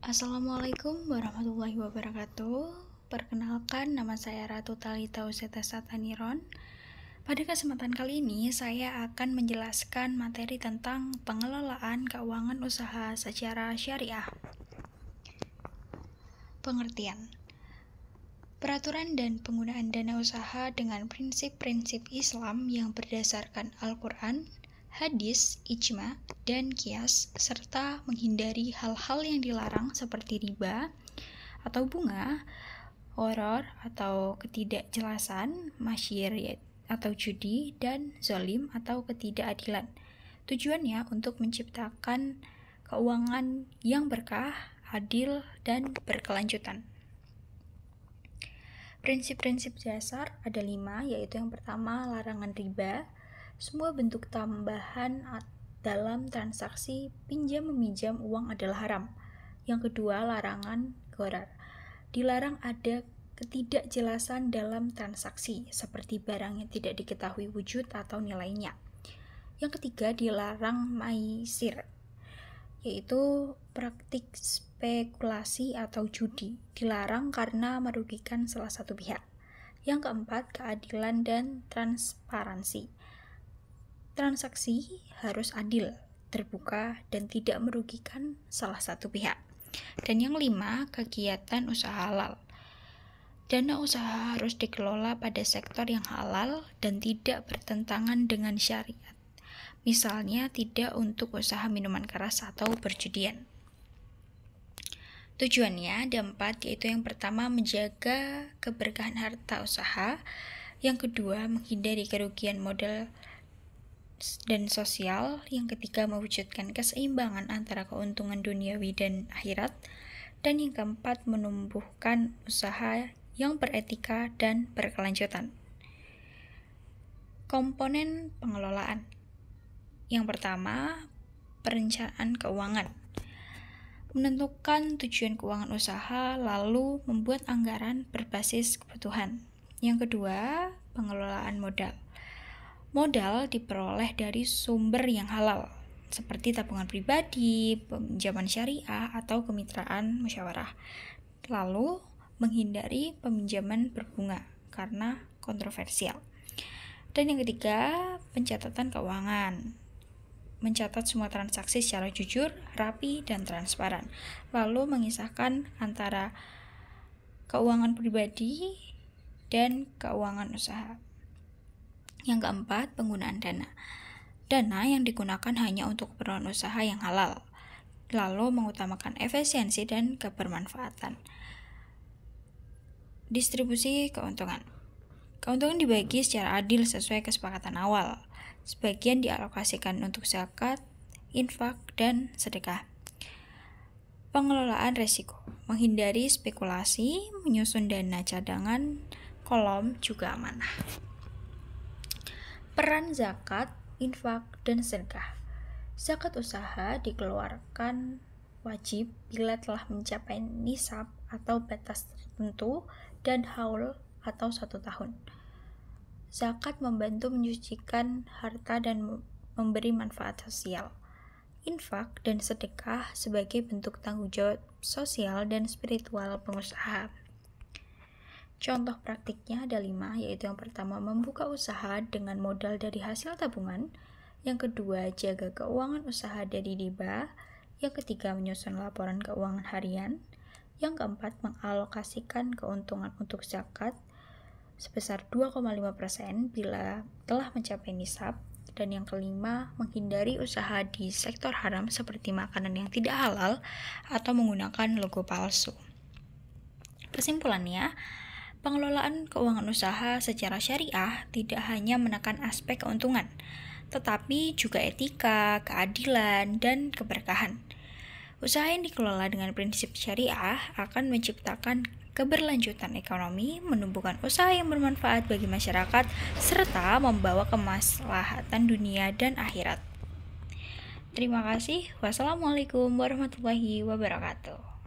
Assalamualaikum warahmatullahi wabarakatuh. Perkenalkan, nama saya Ratu Talita Useta Sataniron. Pada kesempatan kali ini, saya akan menjelaskan materi tentang pengelolaan keuangan usaha secara syariah. Pengertian: peraturan dan penggunaan dana usaha dengan prinsip-prinsip Islam yang berdasarkan Al-Quran, hadis, ijma, dan qiyas, serta menghindari hal-hal yang dilarang seperti riba atau bunga, gharar atau ketidakjelasan, masyir atau judi, dan zalim atau ketidakadilan. Tujuannya untuk menciptakan keuangan yang berkah, adil, dan berkelanjutan. Prinsip-prinsip dasar ada 5, yaitu yang pertama, larangan riba. Semua bentuk tambahan dalam transaksi pinjam-meminjam uang adalah haram. Yang kedua, larangan gharar. Dilarang ada ketidakjelasan dalam transaksi, seperti barang yang tidak diketahui wujud atau nilainya. Yang ketiga, dilarang maisir, yaitu praktik spekulasi atau judi. Dilarang karena merugikan salah satu pihak. Yang keempat, keadilan dan transparansi. Transaksi harus adil, terbuka, dan tidak merugikan salah satu pihak. Dan yang 5, kegiatan usaha halal. Dana usaha harus dikelola pada sektor yang halal dan tidak bertentangan dengan syariat. Misalnya, tidak untuk usaha minuman keras atau perjudian. Tujuannya ada 4, yaitu yang pertama, menjaga keberkahan harta usaha. Yang kedua, menghindari kerugian modal dan sosial. Yang ketiga, mewujudkan keseimbangan antara keuntungan duniawi dan akhirat. Dan yang keempat, menumbuhkan usaha yang beretika dan berkelanjutan. Komponen pengelolaan. Yang pertama, perencanaan keuangan. Menentukan tujuan keuangan usaha, lalu membuat anggaran berbasis kebutuhan. Yang kedua, pengelolaan modal. Modal diperoleh dari sumber yang halal, seperti tabungan pribadi, pinjaman syariah, atau kemitraan musyawarah. Lalu, menghindari peminjaman berbunga karena kontroversial. Dan yang ketiga, pencatatan keuangan. Mencatat semua transaksi secara jujur, rapi, dan transparan. Lalu mengisahkan antara keuangan pribadi dan keuangan usaha. Yang keempat, penggunaan dana. Dana yang digunakan hanya untuk keperluan usaha yang halal. Lalu mengutamakan efisiensi dan kebermanfaatan. Distribusi keuntungan. Keuntungan dibagi secara adil sesuai kesepakatan awal. Sebagian dialokasikan untuk zakat, infak, dan sedekah. Pengelolaan risiko. Menghindari spekulasi, menyusun dana cadangan, kolom, juga amanah. Peran zakat, infak, dan sedekah. Zakat usaha dikeluarkan wajib bila telah mencapai nisab atau batas tertentu dan haul atau 1 tahun. Zakat membantu menyucikan harta dan memberi manfaat sosial. Infak dan sedekah sebagai bentuk tanggung jawab sosial dan spiritual pengusaha. Contoh praktiknya ada 5, yaitu yang pertama, membuka usaha dengan modal dari hasil tabungan. Yang kedua, jaga keuangan usaha dari riba. Yang ketiga, menyusun laporan keuangan harian. Yang keempat, mengalokasikan keuntungan untuk zakat sebesar 2,5% bila telah mencapai nisab. Dan yang kelima, menghindari usaha di sektor haram seperti makanan yang tidak halal atau menggunakan logo palsu. Kesimpulannya, pengelolaan keuangan usaha secara syariah tidak hanya menekan aspek keuntungan, tetapi juga etika, keadilan, dan keberkahan. Usaha yang dikelola dengan prinsip syariah akan menciptakan keberlanjutan ekonomi, menumbuhkan usaha yang bermanfaat bagi masyarakat, serta membawa kemaslahatan dunia dan akhirat. Terima kasih. Wassalamualaikum warahmatullahi wabarakatuh.